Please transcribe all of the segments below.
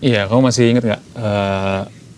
Iya, kamu masih ingat nggak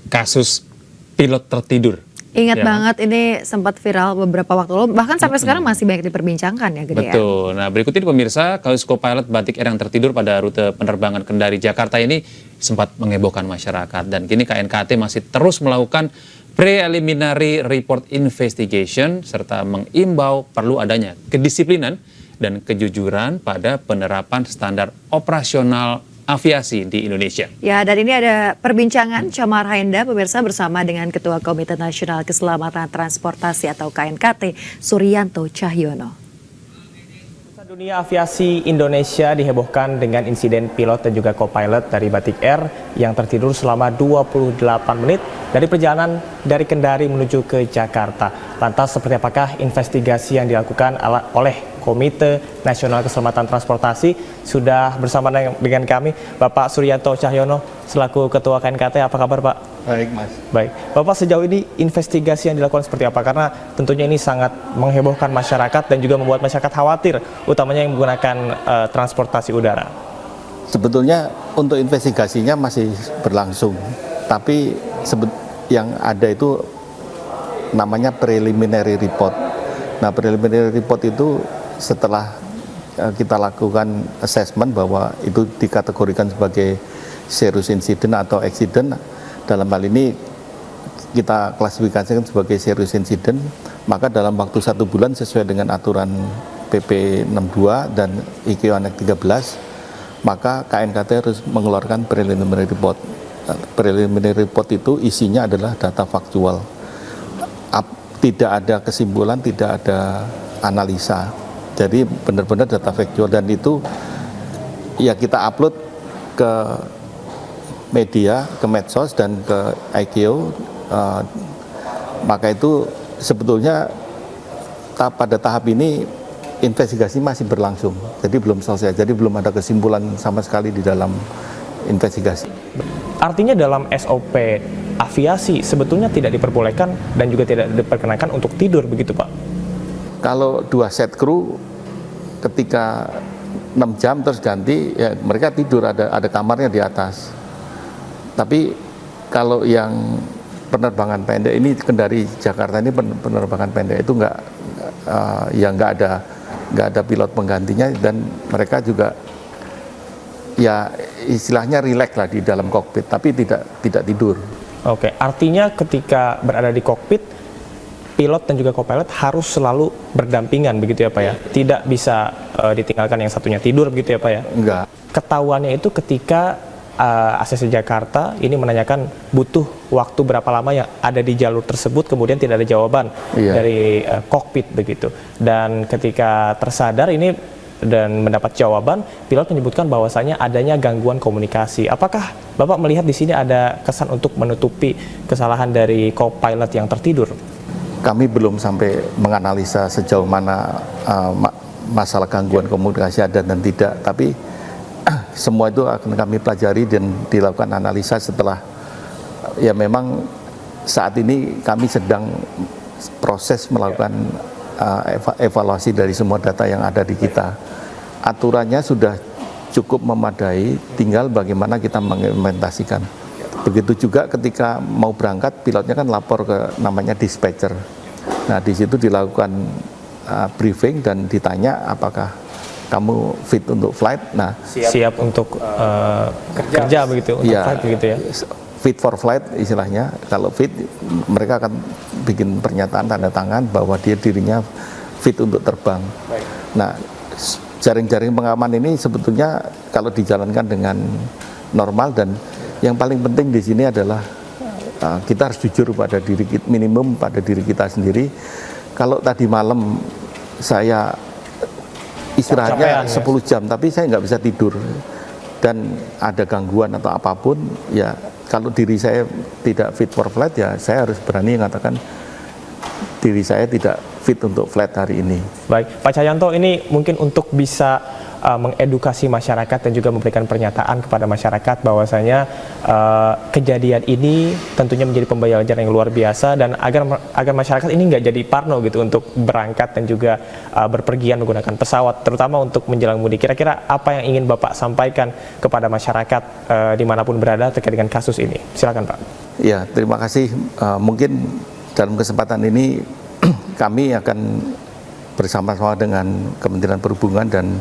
kasus pilot tertidur? Ingat Ya kan? banget, ini sempat viral beberapa waktu lalu, bahkan sampai sekarang masih banyak diperbincangkan ya, Gede ya. Betul. Nah, berikut ini pemirsa, kasus co-pilot Batik Air yang tertidur pada rute penerbangan Kendari Jakarta ini sempat menghebohkan masyarakat. Dan kini KNKT masih terus melakukan preliminary report investigation serta mengimbau perlu adanya kedisiplinan dan kejujuran pada penerapan standar operasional aviasi di Indonesia. Ya, dan ini ada perbincangan Comar Haenda pemirsa bersama dengan Ketua Komite Nasional Keselamatan Transportasi atau KNKT, Suryanto Cahyono. Dunia aviasi Indonesia dihebohkan dengan insiden pilot dan juga co-pilot dari Batik Air yang tertidur selama 28 menit dari perjalanan dari Kendari menuju ke Jakarta. Lantas seperti apakah investigasi yang dilakukan oleh Komite Nasional Keselamatan Transportasi? Sudah bersama dengan kami Bapak Suryanto Cahyono selaku Ketua KNKT. Apa kabar Pak? Baik Mas. Baik, Bapak sejauh ini investigasi yang dilakukan seperti apa? Karena tentunya ini sangat menghebohkan masyarakat dan juga membuat masyarakat khawatir, utamanya yang menggunakan transportasi udara. Sebetulnya untuk investigasinya masih berlangsung, tapi yang ada itu namanya preliminary report. Nah, preliminary report itu setelah kita lakukan assessment bahwa itu dikategorikan sebagai serious incident atau accident. Dalam hal ini kita klasifikasikan sebagai serious incident, maka dalam waktu 1 bulan sesuai dengan aturan PP 62 dan IQ Anek 13, maka KNKT harus mengeluarkan preliminary report. Preliminary report itu isinya adalah data faktual. Tidak ada kesimpulan, tidak ada analisa. Jadi benar-benar data faktual, dan itu ya kita upload ke media, ke medsos dan ke IQ. Maka itu sebetulnya pada tahap ini investigasi masih berlangsung, jadi belum selesai, jadi belum ada kesimpulan sama sekali di dalam investigasi. Artinya dalam SOP aviasi sebetulnya tidak diperbolehkan dan juga tidak diperkenankan untuk tidur, begitu Pak? Kalau 2 set kru ketika 6 jam terus ganti, ya mereka tidur, ada kamarnya di atas. Tapi kalau yang penerbangan pendek ini, Kendari Jakarta ini penerbangan pendek itu nggak ada pilot penggantinya, dan mereka juga ya istilahnya rileks lah di dalam kokpit, tapi tidak tidur. Oke, artinya ketika berada di kokpit, pilot dan juga co-pilot harus selalu berdampingan, begitu ya Pak ya? Tidak bisa ditinggalkan yang satunya tidur, begitu ya Pak ya? Enggak. Ketahuannya itu ketika ACC Jakarta ini menanyakan butuh waktu berapa lama yang ada di jalur tersebut, kemudian tidak ada jawaban dari kokpit begitu. Dan ketika tersadar ini dan mendapat jawaban, pilot menyebutkan bahwasanya adanya gangguan komunikasi. Apakah Bapak melihat di sini ada kesan untuk menutupi kesalahan dari co-pilot yang tertidur? Kami belum sampai menganalisa sejauh mana masalah gangguan komunikasi ada dan tidak, tapi semua itu akan kami pelajari dan dilakukan analisa setelah, ya memang saat ini kami sedang proses melakukan evaluasi dari semua data yang ada di kita. Aturannya sudah cukup memadai, tinggal bagaimana kita mengimplementasikan. Begitu juga ketika mau berangkat, pilotnya kan lapor ke namanya dispatcher. Nah, di situ dilakukan briefing dan ditanya apakah kamu fit untuk flight. Nah, siap untuk kerja begitu, untuk flight begitu ya. Fit for flight istilahnya. Kalau fit, mereka akan bikin pernyataan tanda tangan bahwa dirinya fit untuk terbang. Nah, jaring-jaring pengaman ini sebetulnya kalau dijalankan dengan normal, dan yang paling penting di sini adalah kita harus jujur pada diri kita, minimum pada diri kita sendiri. Kalau tadi malam saya istirahatnya 10 jam, tapi saya nggak bisa tidur dan ada gangguan atau apapun, ya kalau diri saya tidak fit for flight, ya saya harus berani mengatakan diri saya tidak fit untuk flight hari ini. Baik, Pak Cahyanto, ini mungkin untuk bisa mengedukasi masyarakat dan juga memberikan pernyataan kepada masyarakat bahwasanya kejadian ini tentunya menjadi pembelajaran yang luar biasa, dan agar masyarakat ini nggak jadi parno gitu untuk berangkat dan juga berpergian menggunakan pesawat, terutama untuk menjelang mudik. Kira-kira apa yang ingin Bapak sampaikan kepada masyarakat dimanapun berada terkait dengan kasus ini? Silakan Pak. Ya, terima kasih. Mungkin dalam kesempatan ini kami akan bersama-sama dengan Kementerian Perhubungan dan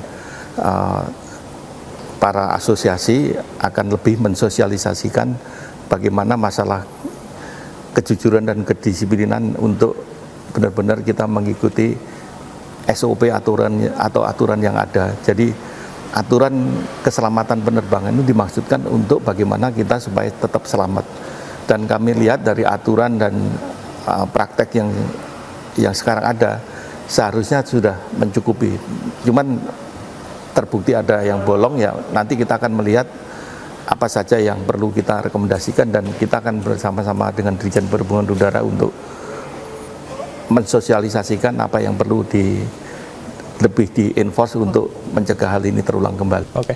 para asosiasi akan lebih mensosialisasikan bagaimana masalah kejujuran dan kedisiplinan untuk benar-benar kita mengikuti SOP aturan yang ada. Jadi aturan keselamatan penerbangan itu dimaksudkan untuk bagaimana kita supaya tetap selamat. Dan kami lihat dari aturan dan praktek yang sekarang ada seharusnya sudah mencukupi. Cuman terbukti ada yang bolong, ya nanti kita akan melihat apa saja yang perlu kita rekomendasikan, dan kita akan bersama-sama dengan Dirjen Perhubungan Udara untuk mensosialisasikan apa yang perlu lebih di-enforce untuk mencegah hal ini terulang kembali. Oke.